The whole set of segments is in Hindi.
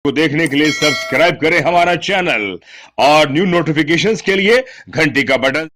को देखने के लिए सब्सक्राइब करें हमारा चैनल और न्यू नोटिफिकेशंस के लिए घंटी का बटन।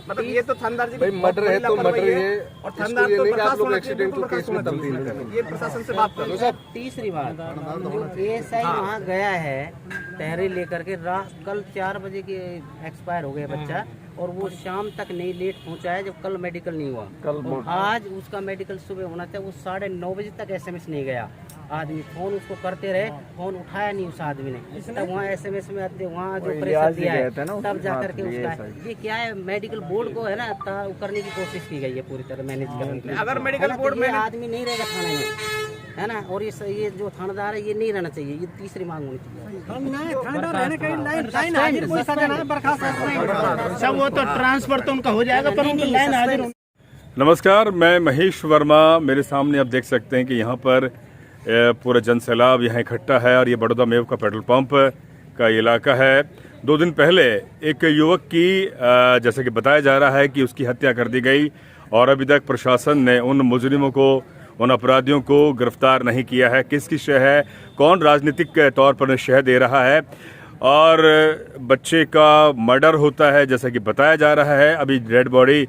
मतलब ये तो थानेदार जी भाई मर्डर है तो मर्डर ही है और थानेदार तो नहीं आप लोग एक्सीडेंटल केस में तब्दील करें। ये प्रशासन से बात करो। सर तीसरी बात जो एएसआई वहाँ गया है पहरे लेकर के कल 4 बजे की एक्सपायर हो गया बच्चा और वो शाम तक नहीं लेट पहुँचा है जब कल मेडिकल नहीं हुआ। कल आज उसका मेडिकल सुबह होना था, वो 9:30 बजे तक एसएमएस नहीं गया। आदमी फोन उसको करते रहे, फोन उठाया नहीं उस आदमी ने। तब वहाँ एसएमएस में वहाँ जो प्रेशर दिया है तब जाकर के उसका ये क्या है, मेडिकल बोर्ड को है ना करने की कोशिश की गई है पूरी तरह मैनेज करने के लिए। अगर मेडिकल बोर्ड में आदमी नहीं रहेगा थाने में है ना, और ये जो थानेदार है ये नहीं रहना चाहिए। ये तीसरी मांग होनी चाहिए। सब वो तो ट्रांसफर तो उनका हो जाएगा पर उनकी लाइन हाजिर। नमस्कार, मैं महेश वर्मा। मेरे सामने आप देख सकते हैं कि यहाँ पर पूरा जन सैलाब यहाँ इकट्ठा है और ये बड़ौदा मेव का पेट्रोल पंप का इलाका है। 2 दिन पहले एक युवक की जैसे कि बताया जा रहा है कि उसकी हत्या कर दी गई और अभी तक प्रशासन ने उन मुजरिमों को, उन अपराधियों को गिरफ्तार नहीं किया है। किसकी शय है, कौन राजनीतिक तौर पर शय दे रहा है और बच्चे का मर्डर होता है जैसा कि बताया जा रहा है। अभी डेड बॉडी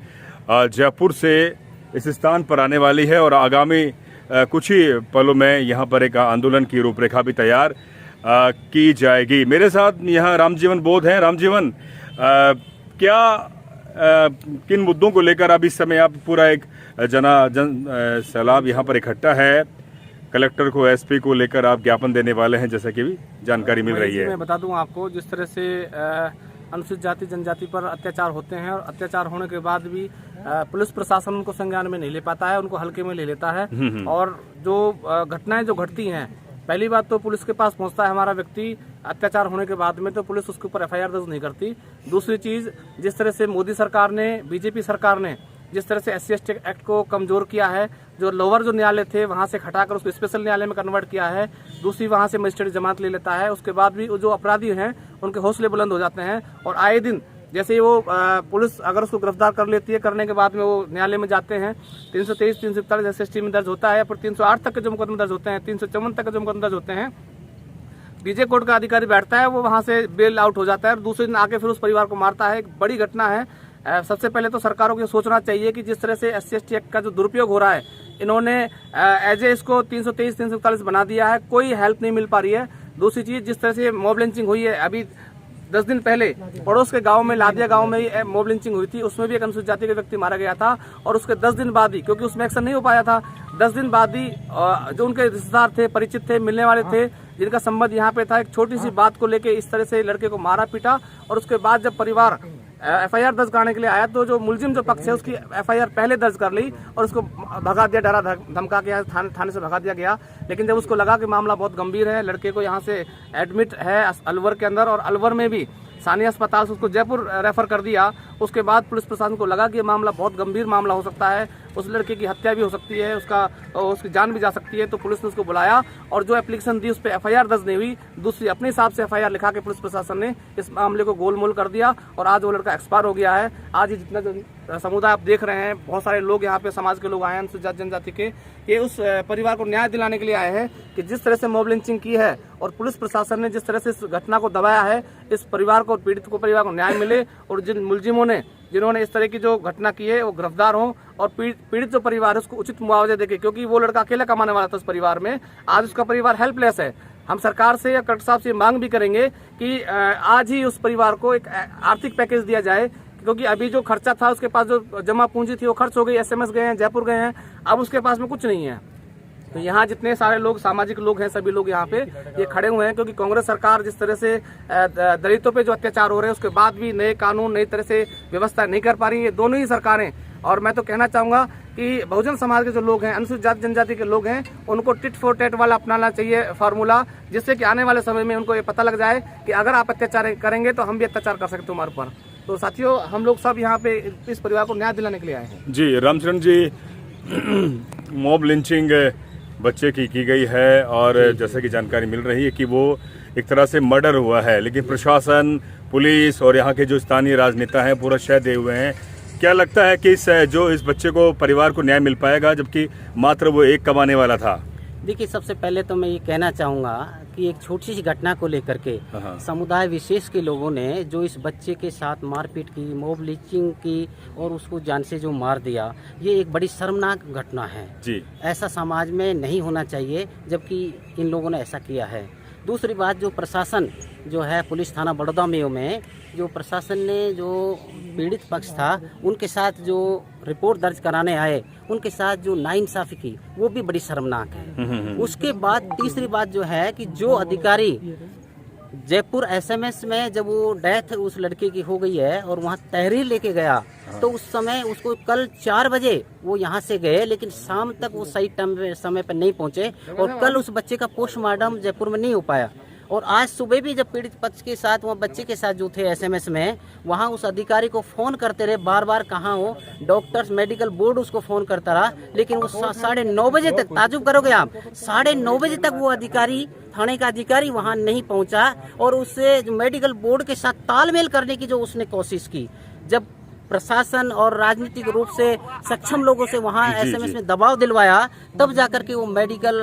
जयपुर से इस स्थान पर आने वाली है और आगामी कुछ ही पलों में यहाँ पर एक आंदोलन की रूपरेखा भी तैयार की जाएगी। मेरे साथ यहाँ रामजीवन बोध हैं। रामजीवन, क्या किन मुद्दों को लेकर अब इस समय आप पूरा एक जन सैलाब यहाँ पर इकट्ठा है, कलेक्टर को, एसपी को लेकर आप ज्ञापन देने वाले हैं जैसा कि भी जानकारी मिल रही है? मैं बता दूं आपको, जिस तरह से अनुसूचित जाति जनजाति पर अत्याचार होते हैं और अत्याचार होने के बाद भी पुलिस प्रशासन उनको संज्ञान में नहीं ले पाता है, उनको हल्के में ले लेता है। और जो घटनाएं जो घटती हैं, पहली बात तो पुलिस के पास पहुंचता है हमारा व्यक्ति अत्याचार होने के बाद में तो पुलिस उसके ऊपर एफआईआर दर्ज नहीं करती। दूसरी चीज, जिस तरह से मोदी सरकार ने, बीजेपी सरकार ने जिस तरह से SC/ST एक्ट को कमजोर किया है, जो लोअर जो न्यायालय थे वहां से हटाकर उसको स्पेशल न्यायालय में कन्वर्ट किया है। दूसरी, वहां से मजिस्ट्रेट जमानत ले लेता है। उसके बाद भी जो अपराधी हैं उनके हौसले बुलंद हो जाते हैं और आए दिन जैसे वो पुलिस अगर उसको गिरफ्तार कर लेती है, करने के बाद में वो न्यायालय में जाते हैं। 323, 341 SC/ST में दर्ज होता है, पर 308 तक के जो मुकदमे दर्ज होते हैं, 354 तक के जो मुकदमे दर्ज होते हैं, डीजे कोर्ट का अधिकारी बैठता है, वो वहां से बेल आउट हो जाता है और दूसरे दिन आके फिर उस परिवार को मारता है। एक बड़ी घटना है। सबसे पहले तो सरकारों को सोचना चाहिए कि जिस तरह से SC/ST एक्ट का जो दुरुपयोग हो रहा है, इन्होंने एज ए इसको 323, 341 बना दिया है, कोई हेल्प नहीं मिल पा रही है। दूसरी चीज, जिस तरह से मॉब लिंचिंग हुई है, अभी 10 दिन पहले पड़ोस के गांव में, लादिया गांव में मॉब लिंचिंग हुई थी, उसमें भी एक अनुसूचित जाति का व्यक्ति मारा गया था और उसके 10 दिन बाद ही, क्योंकि उसमें एक्शन नहीं हो पाया था, 10 दिन बाद ही जो उनके रिश्तेदार थे, परिचित थे, मिलने वाले थे, जिनका संबंध यहाँ पे था, एक छोटी सी बात को लेके इस तरह से लड़के को मारा पीटा। और उसके बाद जब परिवार एफआईआर दर्ज कराने के लिए आया तो जो मुलजिम जो पक्ष है उसकी एफआईआर पहले दर्ज कर ली और उसको भगा दिया, डरा धमका के थाने से भगा दिया गया। लेकिन जब उसको लगा कि मामला बहुत गंभीर है, लड़के को यहाँ से एडमिट है अलवर के अंदर और अलवर में भी सानिया अस्पताल से उसको जयपुर रेफर कर दिया। उसके बाद पुलिस प्रशासन को लगा कि ये मामला बहुत गंभीर मामला हो सकता है, उस लड़के की हत्या भी हो सकती है, उसकी जान भी जा सकती है। तो पुलिस ने उसको बुलाया और जो एप्लीकेशन दी उस पर एफआईआर दर्ज नहीं हुई, दूसरी अपने हिसाब से एफआईआर लिखा के पुलिस प्रशासन ने इस मामले को गोलमोल कर दिया और आज वो लड़का एक्सपायर हो गया है। आज ये जितना जो समुदाय आप देख रहे हैं, बहुत सारे लोग यहाँ पे समाज के लोग आए हैं अनुसूचित जनजाति के, ये उस परिवार को न्याय दिलाने के लिए आए हैं कि जिस तरह से मॉब लिंचिंग की है और पुलिस प्रशासन ने जिस तरह से इस घटना को दबाया है, इस परिवार को, पीड़ित को, परिवार को न्याय मिले और जिन मुलजिमों ने, जिन्होंने इस तरह की जो घटना की है वो गिरफ्तार हों और पीड़ित जो परिवार है उसको उचित मुआवजा देके, क्योंकि वो लड़का अकेला कमाने वाला था उस परिवार में, आज उसका परिवार हेल्पलेस है। हम सरकार से या कलेक्टर साहब से मांग भी करेंगे कि आज ही उस परिवार को एक आर्थिक पैकेज दिया जाए, क्योंकि अभी जो खर्चा था, उसके पास जो जमा पूंजी थी वो खर्च हो गई, एसएमएस गए हैं, जयपुर गए हैं, अब उसके पास में कुछ नहीं है। तो यहाँ जितने सारे लोग, सामाजिक लोग हैं, सभी लोग यहाँ पे ये खड़े हुए हैं, क्योंकि कांग्रेस सरकार जिस तरह से दलितों पे जो अत्याचार हो रहे हैं उसके बाद भी नए कानून, नई तरह से व्यवस्था नहीं कर पा रही है दोनों ही सरकारें। और मैं तो कहना चाहूंगा कि बहुजन समाज के जो लोग हैं, अनुसूचित जाति जनजाति के लोग हैं, उनको टिट फॉर टैट वाला अपनाना चाहिए फार्मूला, जिससे कि आने वाले समय में उनको ये पता लग जाए कि अगर आप अत्याचार करेंगे तो हम भी अत्याचार कर सकते हैं हमारे ऊपर। तो साथियों, हम लोग सब यहाँ पे इस परिवार को न्याय दिलाने के लिए आए हैं। जी रामचरण जी, मॉब लिंचिंग बच्चे की गई है और जैसे कि जानकारी मिल रही है कि वो एक तरह से मर्डर हुआ है, लेकिन प्रशासन, पुलिस और यहाँ के जो स्थानीय राजनेता हैं पूरा शह दे हुए हैं। क्या लगता है कि इस बच्चे को, परिवार को न्याय मिल पाएगा, जबकि मात्र वो एक कमाने वाला था? देखिए, सबसे पहले तो मैं ये कहना चाहूँगा कि कि एक छोटी सी घटना को लेकर के समुदाय विशेष के लोगों ने जो इस बच्चे के साथ मारपीट की, मॉब लिंचिंग की और उसको जान से जो मार दिया, ये एक बड़ी शर्मनाक घटना है जी। ऐसा समाज में नहीं होना चाहिए, जबकि इन लोगों ने ऐसा किया है। दूसरी बात, जो प्रशासन जो है पुलिस थाना बड़ौदा में जो प्रशासन ने जो पीड़ित पक्ष था उनके साथ जो रिपोर्ट दर्ज कराने आए, उनके साथ जो नाइंसाफी की, वो भी बड़ी शर्मनाक है। उसके बाद तीसरी बात जो है कि जो अधिकारी जयपुर एसएमएस में जब वो डेथ उस लड़के की हो गई है और वहाँ तहरीर लेके गया, तो उस समय उसको कल 4 बजे वो यहाँ से गए, लेकिन शाम तक वो सही समय पर नहीं पहुँचे और कल उस बच्चे का पोस्टमार्टम जयपुर में नहीं हो पाया। और आज सुबह भी जब पीड़ित पक्ष के साथ वहाँ बच्चे के साथ जो थे एसएमएस में, वहाँ उस अधिकारी को फ़ोन करते रहे, बार बार कहाँ हो, डॉक्टर्स मेडिकल बोर्ड उसको फ़ोन करता रहा, लेकिन वो 9:30 बजे तक, ताजुब करोगे आप, 9:30 बजे तक वो अधिकारी, थाने का अधिकारी वहाँ नहीं पहुँचा और उससे जो मेडिकल बोर्ड के साथ तालमेल करने की जो उसने कोशिश की, जब प्रशासन और राजनीतिक रूप से सक्षम लोगों से वहाँ एसएमएस में दबाव दिलवाया, तब जाकर के वो मेडिकल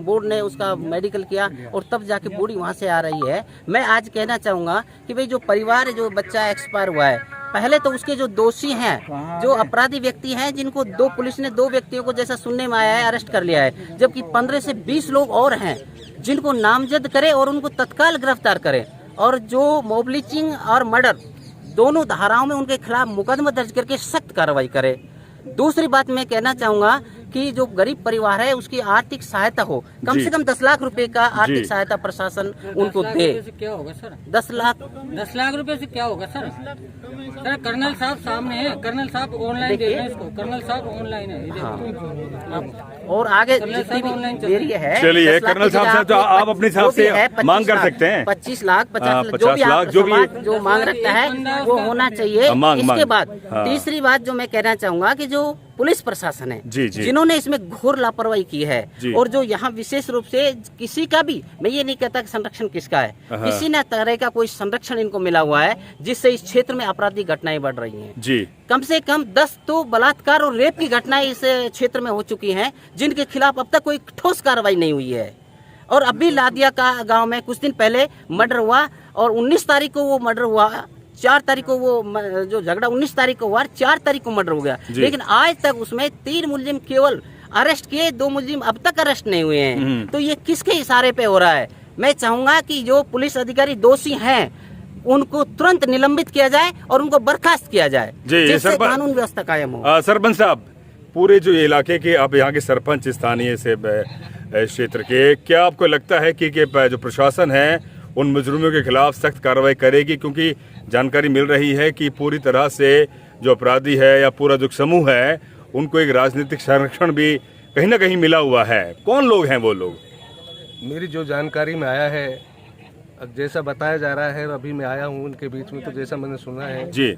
बोर्ड ने उसका मेडिकल किया और तब जाके बॉडी वहाँ से आ रही है। मैं आज कहना चाहूँगा कि भाई जो परिवार, जो बच्चा एक्सपायर हुआ है, पहले तो उसके जो दोषी हैं, जो अपराधी व्यक्ति हैं, जिनको पुलिस ने 2 व्यक्तियों को जैसा सुनने में आया है अरेस्ट कर लिया है, जबकि 15 से 20 लोग और हैं जिनको नामजद करे और उनको तत्काल गिरफ्तार करे और जो मॉब लिंचिंग और मर्डर दोनों धाराओं में उनके खिलाफ मुकदमा दर्ज करके सख्त कार्रवाई करे। दूसरी बात मैं कहना चाहूँगा कि जो गरीब परिवार है उसकी आर्थिक सहायता हो, कम से कम 10 लाख रुपए का आर्थिक सहायता प्रशासन उनको दे। क्या होगा सर? 10 लाख रुपए से क्या होगा सर? सर कर्नल साहब सामने है, कर्नल साहब ऑनलाइन देख रहे हैं इसको, कर्नल साहब ऑनलाइन है। हाँ। और आगे जितनी भी देरी है, चलिए कर्नल साहब तो आप अपने हिसाब से मांग कर सकते हैं। 25 लाख 50 लाख जो मांग रखता है वो होना चाहिए। इसके बाद तीसरी बात जो मैं कहना चाहूँगा कि जो पुलिस प्रशासन है जिन्होंने इसमें घोर लापरवाही की है और जो यहाँ विशेष रूप से किसी का भी, मैं ये नहीं कहता कि संरक्षण किसका है, किसी न तरह का कोई संरक्षण इनको मिला हुआ है, जिससे इस क्षेत्र में आपराधिक घटनाएं बढ़ रही हैं जी। कम से कम 10 तो बलात्कार और रेप की घटनाएं इस क्षेत्र में हो चुकी हैं, जिनके खिलाफ अब तक कोई ठोस कार्रवाई नहीं हुई है। और अभी लादिया का गाँव में कुछ दिन पहले मर्डर हुआ और 19 तारीख को वो मर्डर हुआ, 4 तारीख को वो जो झगड़ा 19 तारीख को हुआ, 4 तारीख को मर्डर हो गया, लेकिन आज तक उसमें 3 मुलजिम केवल अरेस्ट किए, 2 मुलजिम अब तक अरेस्ट नहीं हुए हैं। तो ये किसके इशारे पे हो रहा है? मैं चाहूंगा कि जो पुलिस अधिकारी दोषी हैं उनको तुरंत निलंबित किया जाए और उनको बर्खास्त किया जाए, जिससे कानून व्यवस्था कायम हो। सरपंच साहब, पूरे जो इलाके के आप यहाँ के सरपंच स्थानीय से क्षेत्र के, क्या आपको लगता है कि जो प्रशासन है उन मुजरिमों के खिलाफ सख्त कार्रवाई करेगी? क्योंकि जानकारी मिल रही है कि पूरी तरह से जो अपराधी है या पूरा जो समूह है उनको एक राजनीतिक संरक्षण भी कहीं ना कहीं मिला हुआ है। कौन लोग हैं वो लोग? मेरी जो जानकारी में आया है, जैसा बताया जा रहा है, अभी मैं आया हूँ उनके बीच में, तो जैसा मैंने सुना है जी,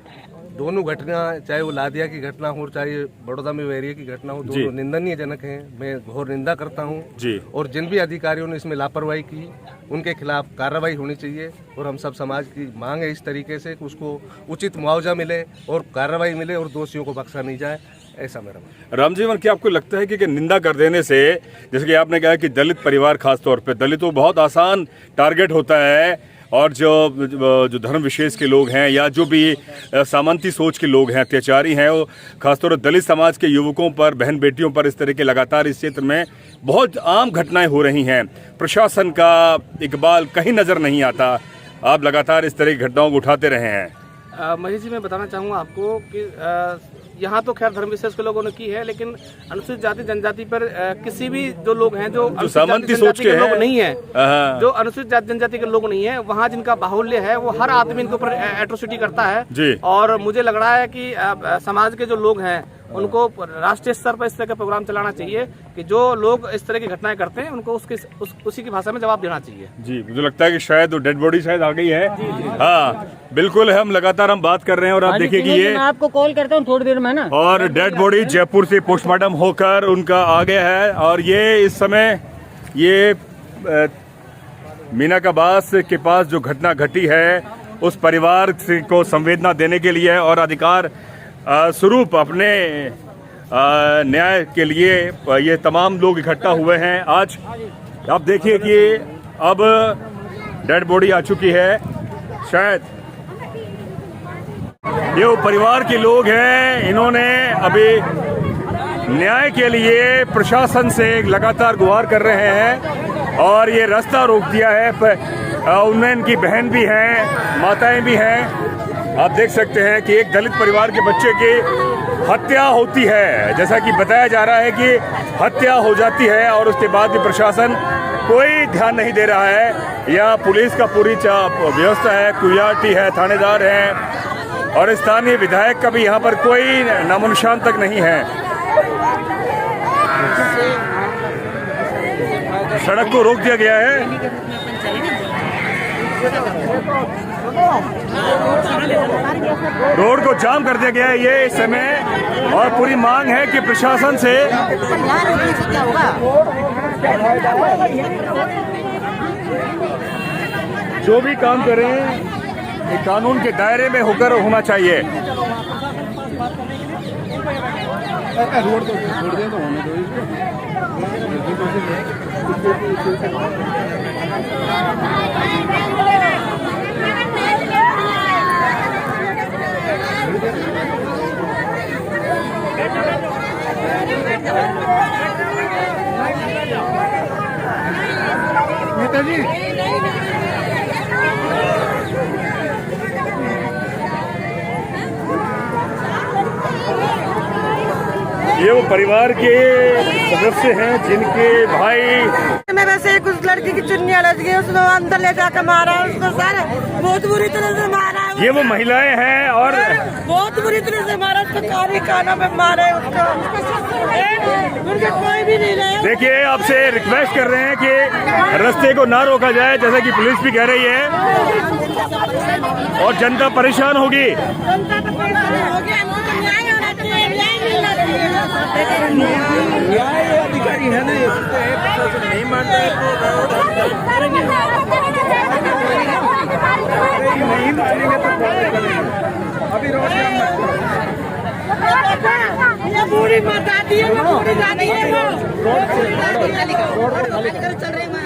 दोनों घटना, चाहे वो लादिया की घटना हो चाहे बड़ौदा में एरिया की घटना हो, दोनों निंदनीय जनक हैं। मैं घोर निंदा करता हूँ जी। और जिन भी अधिकारियों ने इसमें लापरवाही की उनके खिलाफ कार्रवाई होनी चाहिए और हम सब समाज की मांग है इस तरीके से कि उसको उचित मुआवजा मिले और कार्रवाई मिले और दोषियों को बख्शा नहीं जाए, ऐसा मेरा। रामजीवन, क्या आपको लगता है कि निंदा कर देने से, जैसे कि आपने कहा कि दलित परिवार, खासतौर पे दलितों बहुत आसान टारगेट होता है, और जो धर्म विशेष के लोग हैं या जो भी सामंती सोच के लोग हैं, अत्याचारी हैं, वो खासतौर पर दलित समाज के युवकों पर, बहन बेटियों पर इस तरह के लगातार इस क्षेत्र में बहुत आम घटनाएं हो रही हैं। प्रशासन का इकबाल कहीं नजर नहीं आता। आप लगातार इस तरह की घटनाओं को उठाते रहे हैं। महेश जी, मैं बताना चाहूँगा आपको कि यहाँ तो खैर धर्म विशेष के लोगों ने की है, लेकिन अनुसूचित जाति जनजाति पर किसी भी जो लोग हैं जो सामंती सोच के लोग नहीं है, जो अनुसूचित जाति जनजाति के लोग नहीं है, वहाँ जिनका बाहुल्य है वो हर आदमी इनके ऊपर एट्रोसिटी करता है। और मुझे लग रहा है कि समाज के जो लोग हैं उनको राष्ट्रीय स्तर पर इस तरह का प्रोग्राम चलाना चाहिए कि जो लोग इस तरह की घटनाएं करते हैं उनको उसी की भाषा में जवाब देना चाहिए जी। मुझे लगता है कि शायद वो डेड बॉडी शायद आ गई है। हाँ बिल्कुल, हम लगातार बात कर रहे हैं और आप देखिए कि ये, मैं आपको कॉल करता हूँ थोड़ी देर में ना, और डेड बॉडी जयपुर से पोस्टमार्टम होकर उनका आ गया है। और ये इस समय ये मीना का बास के पास जो घटना घटी है उस परिवार को संवेदना देने के लिए और अधिकार स्वरूप अपने न्याय के लिए ये तमाम लोग इकट्ठा हुए हैं। आज आप देखिए कि अब डेड बॉडी आ चुकी है। शायद ये वो परिवार के लोग हैं, इन्होंने अभी न्याय के लिए प्रशासन से लगातार गुहार कर रहे हैं और ये रास्ता रोक दिया है। उनमें इनकी बहन भी हैं, माताएं भी हैं। आप देख सकते हैं कि एक दलित परिवार के बच्चे की हत्या होती है, जैसा कि बताया जा रहा है कि हत्या हो जाती है और उसके बाद भी प्रशासन कोई ध्यान नहीं दे रहा है। यहाँ पुलिस का पूरी व्यवस्था है, क्यूआरटी है, थानेदार हैं और स्थानीय विधायक का भी यहाँ पर कोई नामो निशान तक नहीं है। सड़क को रोक दिया गया है, रोड को जाम कर दिया गया है ये इस समय और पूरी मांग है कि प्रशासन से जो भी काम करें ये कानून के दायरे में होकर होना चाहिए। रोड तो छोड़ दें तो होने दो नेताजी। ये वो परिवार के सदस्य हैं जिनके भाई मैं वैसे कुछ लड़की की चुन्नी अलग गई, उसने अंदर ले जाकर मारा उसको सर, बहुत बुरी तरह से मारा। ये वो महिलाएं हैं और बहुत बुरी तरह से मारा उसको, काना पे मारे उसको, उनके कोई भी नहीं रहे। देखिए आपसे रिक्वेस्ट कर रहे हैं कि रास्ते को ना रोका जाए, जैसा कि पुलिस भी कह रही है और जनता परेशान होगी। न्याय अधिकारी है नहीं, प्रशासन नहीं मानता है तो नहीं मानेंगे तो अभी रोड जाम पूरी माता दी है, पूरी दादी है, रोड चल रही है।